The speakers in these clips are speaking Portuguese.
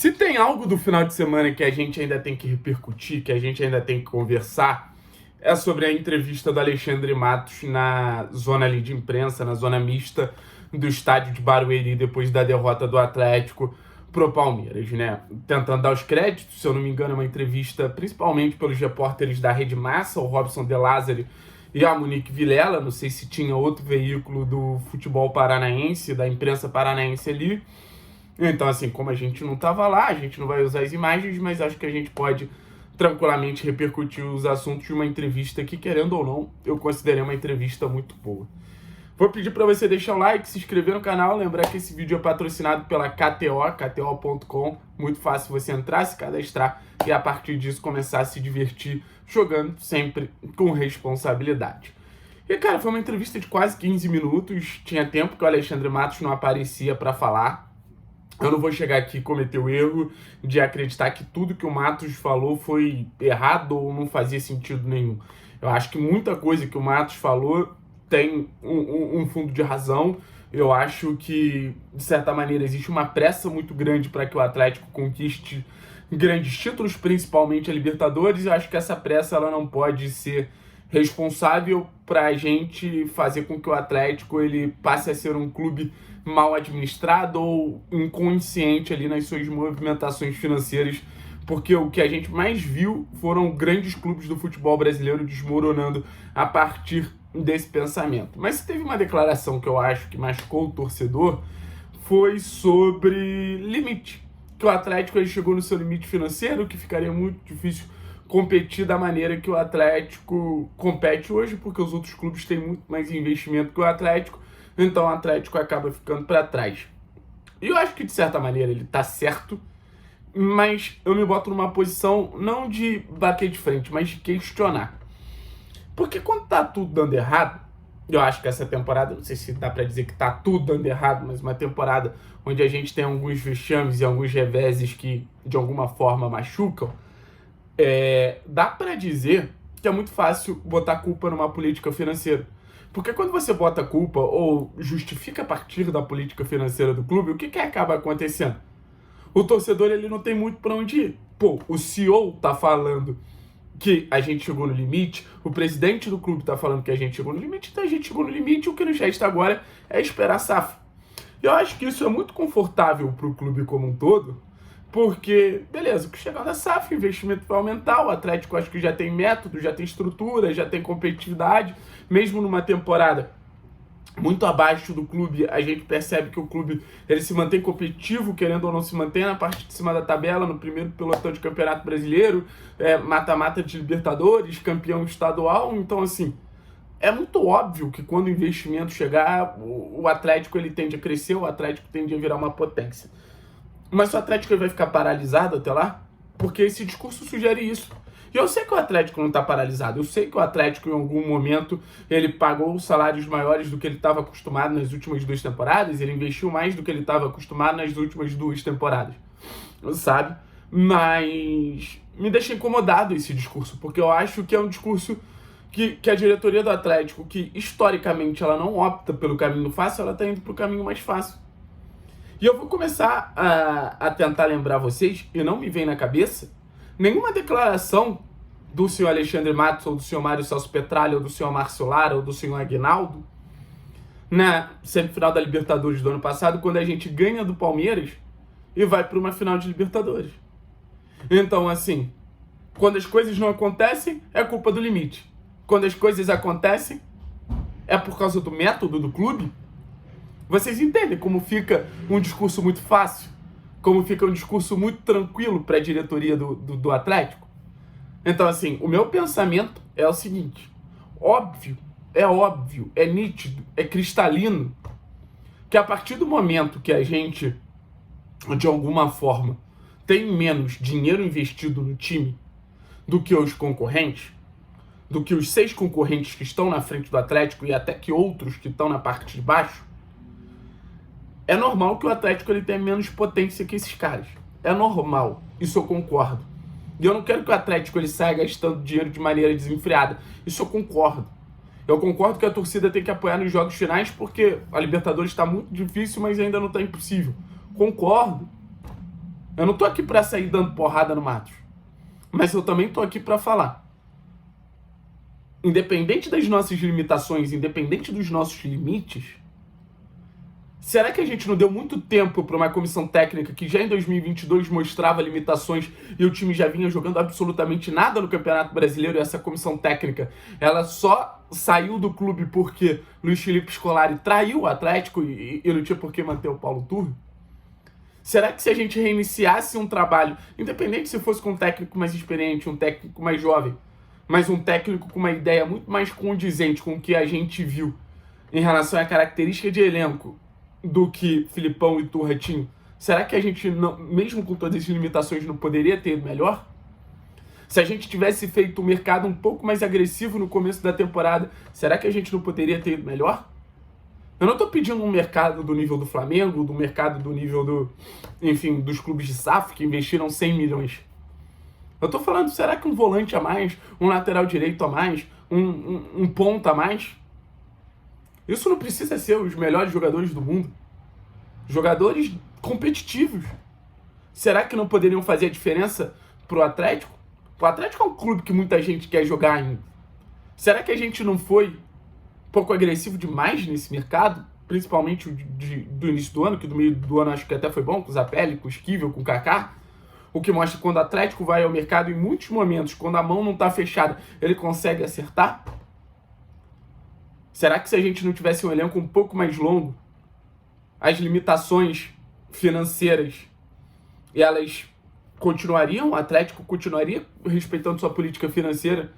Se tem algo do final de semana que a gente ainda tem que repercutir, que a gente ainda tem que conversar, é sobre a entrevista do Alexandre Matos na zona ali de imprensa, na zona mista do estádio de Barueri, depois da derrota do Atlético pro Palmeiras, né? Tentando dar os créditos, se eu não me engano, é uma entrevista principalmente pelos repórteres da Rede Massa, o Robson De Lázari e a Monique Vilela. Não sei se tinha outro veículo do futebol paranaense, da imprensa paranaense ali. Então, assim, como a gente não estava lá, a gente não vai usar as imagens, mas acho que a gente pode tranquilamente repercutir os assuntos de uma entrevista que, querendo ou não, eu considerei uma entrevista muito boa. Vou pedir para você deixar o like, se inscrever no canal, lembrar que esse vídeo é patrocinado pela KTO.com, muito fácil você entrar, se cadastrar e a partir disso começar a se divertir jogando sempre com responsabilidade. E, cara, foi uma entrevista de quase 15 minutos, tinha tempo que o Alexandre Matos não aparecia para falar. Eu não vou chegar aqui e cometer o erro de acreditar que tudo que o Matos falou foi errado ou não fazia sentido nenhum. Eu acho que muita coisa que o Matos falou tem um fundo de razão. Eu acho que, de certa maneira, existe uma pressa muito grande para que o Atlético conquiste grandes títulos, principalmente a Libertadores. Eu acho que essa pressa ela não pode ser responsável para a gente fazer com que o Atlético ele passe a ser um clube mal administrado ou inconsciente ali nas suas movimentações financeiras, porque o que a gente mais viu foram grandes clubes do futebol brasileiro desmoronando a partir desse pensamento. Mas se teve uma declaração que eu acho que machucou o torcedor, foi sobre limite. Que o Atlético ele chegou no seu limite financeiro, que ficaria muito difícil competir da maneira que o Atlético compete hoje, porque os outros clubes têm muito mais investimento que o Atlético, então o Atlético acaba ficando para trás. E eu acho que, de certa maneira, ele tá certo, mas eu me boto numa posição não de bater de frente, mas de questionar. Porque quando tá tudo dando errado, eu acho que essa temporada, não sei se dá para dizer que tá tudo dando errado, mas uma temporada onde a gente tem alguns vexames e alguns reveses que, de alguma forma, machucam, dá para dizer que é muito fácil botar culpa numa política financeira. Porque quando você bota culpa ou justifica a partir da política financeira do clube, o que acaba acontecendo? O torcedor ele não tem muito para onde ir. Pô, o CEO tá falando que a gente chegou no limite, o presidente do clube tá falando que a gente chegou no limite, então a gente chegou no limite, o que nos resta agora é esperar a SAF. Eu acho que isso é muito confortável para o clube como um todo, porque, beleza, chegando a SAF, o investimento vai aumentar, o Atlético acho que já tem método, já tem estrutura, já tem competitividade, mesmo numa temporada muito abaixo do clube, a gente percebe que o clube ele se mantém competitivo, querendo ou não se mantém na parte de cima da tabela, no primeiro pelotão de Campeonato Brasileiro, mata-mata de Libertadores, campeão estadual, então assim, é muito óbvio que quando o investimento chegar, o Atlético ele tende a crescer, o Atlético tende a virar uma potência. Mas o Atlético vai ficar paralisado até lá? Porque esse discurso sugere isso. E eu sei que o Atlético não está paralisado. Eu sei que o Atlético, em algum momento, ele pagou salários maiores do que ele estava acostumado nas últimas 2 temporadas. Ele investiu mais do que ele estava acostumado nas últimas 2 temporadas. Sabe? Mas me deixa incomodado esse discurso. Porque eu acho que é um discurso que a diretoria do Atlético, que historicamente ela não opta pelo caminho fácil, ela está indo para o caminho mais fácil. E eu vou começar a tentar lembrar vocês, e não me vem na cabeça, nenhuma declaração do senhor Alexandre Matos, ou do senhor Mário Celso Petralha, ou do senhor Márcio Lara, ou do senhor Aguinaldo, na semifinal da Libertadores do ano passado, quando a gente ganha do Palmeiras e vai para uma final de Libertadores. Então, assim, quando as coisas não acontecem, é culpa do limite. Quando as coisas acontecem, é por causa do método do clube. Vocês entendem como fica um discurso muito fácil? Como fica um discurso muito tranquilo para a diretoria do Atlético? Então, assim, o meu pensamento é o seguinte. Óbvio, é nítido, é cristalino, que a partir do momento que a gente, de alguma forma, tem menos dinheiro investido no time do que os concorrentes, do que os 6 concorrentes que estão na frente do Atlético e até que outros que estão na parte de baixo, é normal que o Atlético ele tenha menos potência que esses caras. É normal. Isso eu concordo. E eu não quero que o Atlético ele saia gastando dinheiro de maneira desenfreada. Isso eu concordo. Eu concordo que a torcida tem que apoiar nos jogos finais porque a Libertadores está muito difícil, mas ainda não está impossível. Concordo. Eu não tô aqui para sair dando porrada no Matos. Mas eu também tô aqui para falar. Independente das nossas limitações, independente dos nossos limites, será que a gente não deu muito tempo para uma comissão técnica que já em 2022 mostrava limitações e o time já vinha jogando absolutamente nada no Campeonato Brasileiro, e essa comissão técnica ela só saiu do clube porque Luiz Felipe Scolari traiu o Atlético e não tinha por que manter o Paulo Turra? Será que se a gente reiniciasse um trabalho, independente se fosse com um técnico mais experiente, um técnico mais jovem, mas um técnico com uma ideia muito mais condizente com o que a gente viu em relação à característica de elenco do que Filipão e Turra tinham, será que a gente, não, mesmo com todas as limitações, não poderia ter ido melhor? Se a gente tivesse feito o mercado um pouco mais agressivo no começo da temporada, será que a gente não poderia ter ido melhor? Eu não estou pedindo um mercado do nível do Flamengo, do mercado do nível dos clubes de SAF que investiram 100 milhões. Eu estou falando, será que um volante a mais, um lateral direito a mais, um ponta a mais? Isso não precisa ser os melhores jogadores do mundo. Jogadores competitivos. Será que não poderiam fazer a diferença pro Atlético? O Atlético é um clube que muita gente quer jogar ainda. Será que a gente não foi um pouco agressivo demais nesse mercado? Principalmente do início do ano, que do meio do ano acho que até foi bom, com o Zapelli, com o Esquivel, com o Kaká. O que mostra que quando o Atlético vai ao mercado, em muitos momentos, quando a mão não está fechada, ele consegue acertar? Será que se a gente não tivesse um elenco um pouco mais longo, as limitações financeiras, elas continuariam, o Atlético continuaria respeitando sua política financeira,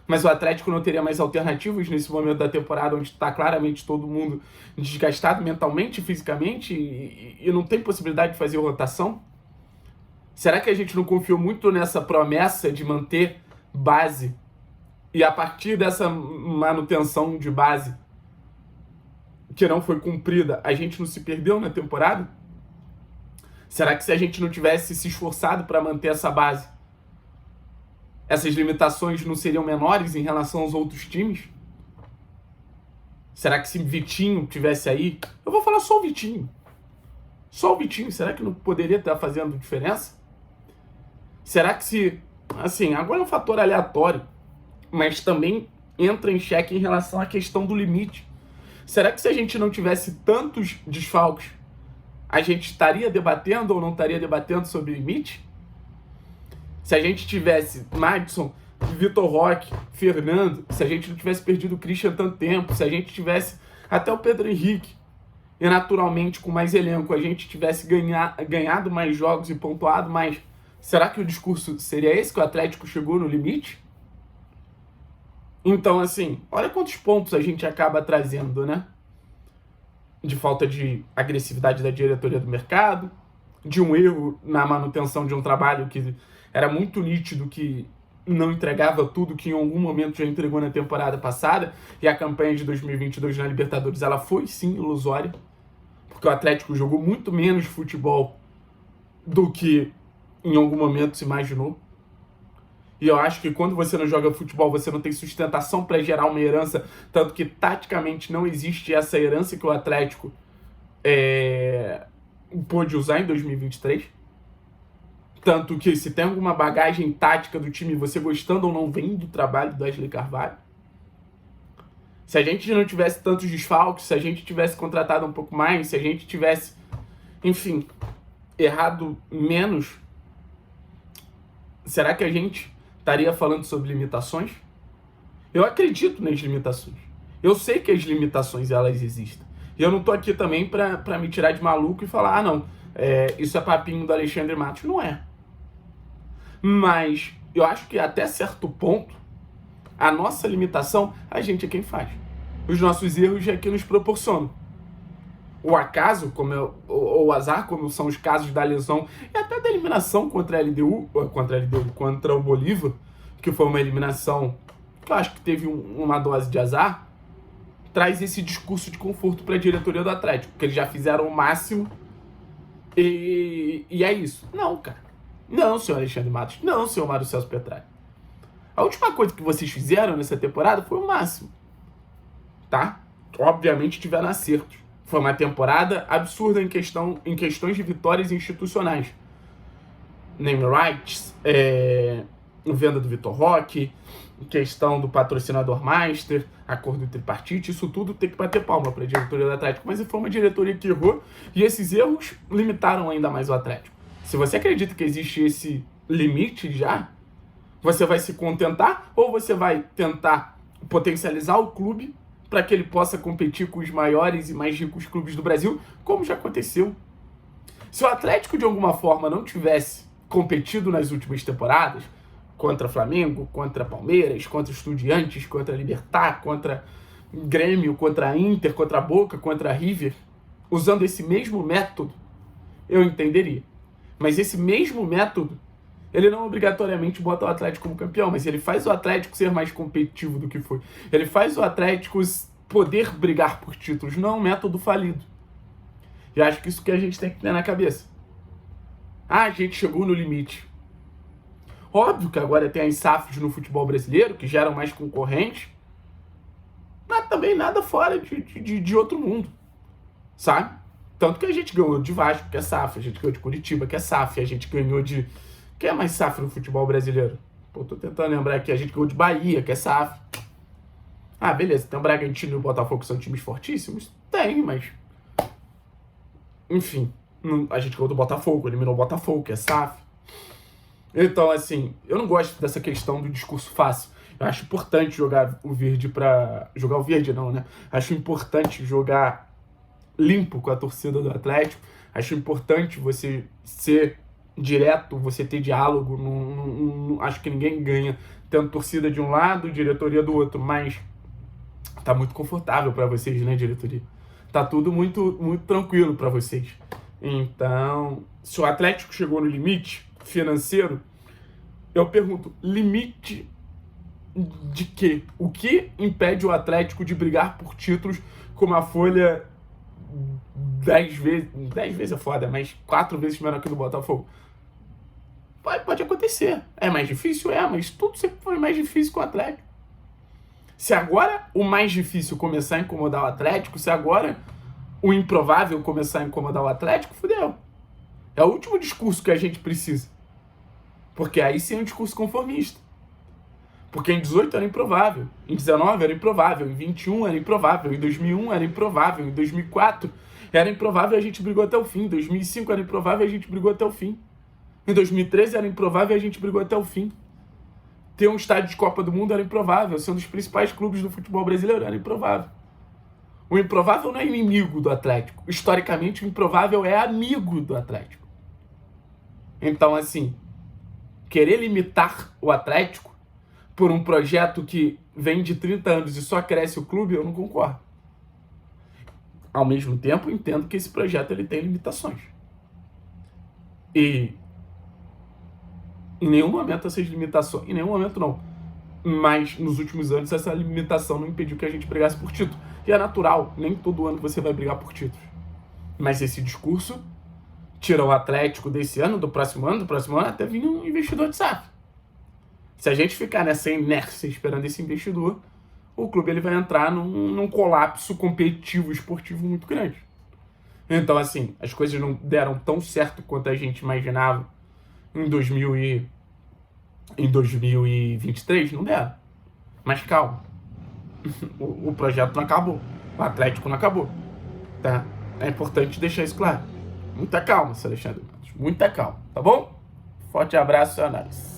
mas o Atlético não teria mais alternativas nesse momento da temporada, onde está claramente todo mundo desgastado mentalmente e fisicamente e não tem possibilidade de fazer rotação? Será que a gente não confiou muito nessa promessa de manter base e a partir dessa manutenção de base que não foi cumprida, a gente não se perdeu na temporada? Será que se a gente não tivesse se esforçado para manter essa base, essas limitações não seriam menores em relação aos outros times? Será que se Vitinho tivesse aí... Eu vou falar só o Vitinho. Só o Vitinho, será que não poderia estar fazendo diferença? Será que se... Assim, agora é um fator aleatório, mas também entra em xeque em relação à questão do limite. Será que se a gente não tivesse tantos desfalques, a gente estaria debatendo ou não estaria debatendo sobre limite? Se a gente tivesse Madison, Vitor Roque, Fernando, se a gente não tivesse perdido o Christian tanto tempo, se a gente tivesse até o Pedro Henrique, e naturalmente com mais elenco, a gente tivesse ganhado mais jogos e pontuado mais, será que o discurso seria esse, que o Atlético chegou no limite? Então, assim, olha quantos pontos a gente acaba trazendo, né? De falta de agressividade da diretoria do mercado, de um erro na manutenção de um trabalho que era muito nítido que não entregava tudo que em algum momento já entregou na temporada passada, e a campanha de 2022 na Libertadores ela foi sim ilusória, porque o Atlético jogou muito menos futebol do que em algum momento se imaginou. E eu acho que quando você não joga futebol, você não tem sustentação para gerar uma herança, tanto que taticamente não existe essa herança que o Atlético pôde usar em 2023. Tanto que se tem alguma bagagem tática do time, você gostando ou não, vem do trabalho do Wesley Carvalho. Se a gente não tivesse tantos desfalques, se a gente tivesse contratado um pouco mais, se a gente tivesse, enfim, errado menos, será que a gente estaria falando sobre limitações? Eu acredito nas limitações. Eu sei que as limitações elas existem. E eu não tô aqui também para me tirar de maluco e falar, não, isso é papinho do Alexandre Matos. Não é. Mas eu acho que até certo ponto, a nossa limitação, a gente é quem faz. Os nossos erros é que nos proporcionam. O acaso, ou o azar, como são os casos da lesão e até da eliminação contra o Bolívar, que foi uma eliminação que eu acho que teve uma dose de azar, traz esse discurso de conforto para a diretoria do Atlético, porque eles já fizeram o máximo e é isso. Não, cara. Não, senhor Alexandre Matos. Não, senhor Mário Celso Petralha. A última coisa que vocês fizeram nessa temporada foi o máximo. Tá? Obviamente tiveram acertos. Foi uma temporada absurda em questões de vitórias institucionais. name rights, venda do Vitor Roque, questão do patrocinador master, acordo tripartite, isso tudo tem que bater palma para a diretoria do Atlético, mas foi uma diretoria que errou e esses erros limitaram ainda mais o Atlético. Se você acredita que existe esse limite já, você vai se contentar ou você vai tentar potencializar o clube para que ele possa competir com os maiores e mais ricos clubes do Brasil, como já aconteceu. Se o Atlético de alguma forma não tivesse competido nas últimas temporadas, contra Flamengo, contra Palmeiras, contra Estudiantes, contra Libertad, contra Grêmio, contra Inter, contra Boca, contra River, usando esse mesmo método, eu entenderia. Mas esse mesmo método, ele não obrigatoriamente bota o Atlético como campeão, mas ele faz o Atlético ser mais competitivo do que foi. Ele faz o Atlético poder brigar por títulos, não é um método falido. E acho que isso que a gente tem que ter na cabeça. A gente chegou no limite. Óbvio que agora tem as SAFs no futebol brasileiro, que geram mais concorrentes, mas também nada fora de outro mundo, sabe? Tanto que a gente ganhou de Vasco, que é SAF, a gente ganhou de Curitiba, que é SAF, a gente ganhou de... Quem é mais SAF no futebol brasileiro? Pô, tô tentando lembrar aqui, a gente ganhou de Bahia, que é SAF. Ah, beleza, tem o Bragantino e o Botafogo que são times fortíssimos? Tem, mas... Enfim, a gente ganhou do Botafogo, eliminou o Botafogo, que é SAF. Então, assim, eu não gosto dessa questão do discurso fácil. Eu acho importante jogar o verde pra... Jogar o verde não, né? Acho importante jogar limpo com a torcida do Atlético. Acho importante você ser direto, você ter diálogo. Acho que ninguém ganha tendo torcida de um lado, diretoria do outro. Mas tá muito confortável pra vocês, né, diretoria? Tá tudo muito, muito tranquilo pra vocês. Então, se o Atlético chegou no limite financeiro, eu pergunto, limite de quê? O que impede o Atlético de brigar por títulos com uma folha 10 vezes é foda, mas 4 vezes menor que do Botafogo? Pode acontecer. É mais difícil? É, mas tudo sempre foi mais difícil com o Atlético. Se agora o mais difícil começar a incomodar o Atlético, se agora o improvável começar a incomodar o Atlético, fudeu. É o último discurso que a gente precisa. Porque aí sim é um discurso conformista. Porque em 18 era improvável, em 19 era improvável, em 21 era improvável, em 2001 era improvável, em 2004 era improvável e a gente brigou até o fim, em 2005 era improvável e a gente brigou até o fim, em 2013 era improvável e a gente brigou até o fim. Ter um estádio de Copa do Mundo era improvável, ser um dos principais clubes do futebol brasileiro era improvável. O improvável não é inimigo do Atlético, historicamente o improvável é amigo do Atlético. Então, assim, querer limitar o Atlético por um projeto que vem de 30 anos e só cresce o clube, eu não concordo. Ao mesmo tempo, entendo que esse projeto ele tem limitações. E em nenhum momento essas limitações... Em nenhum momento não. Mas nos últimos anos essa limitação não impediu que a gente brigasse por título. E é natural, nem todo ano você vai brigar por títulos. Mas esse discurso tira o Atlético desse ano, do próximo ano até vir um investidor de SAF. Se a gente ficar nessa inércia esperando esse investidor, o clube ele vai entrar num colapso competitivo esportivo muito grande. Então, assim, as coisas não deram tão certo quanto a gente imaginava em 2023, não deram. Mas calma, o projeto não acabou, o Atlético não acabou, tá? É importante deixar isso claro. Muita calma, seu Alexandre Matos, muita calma, tá bom? Forte abraço e análise.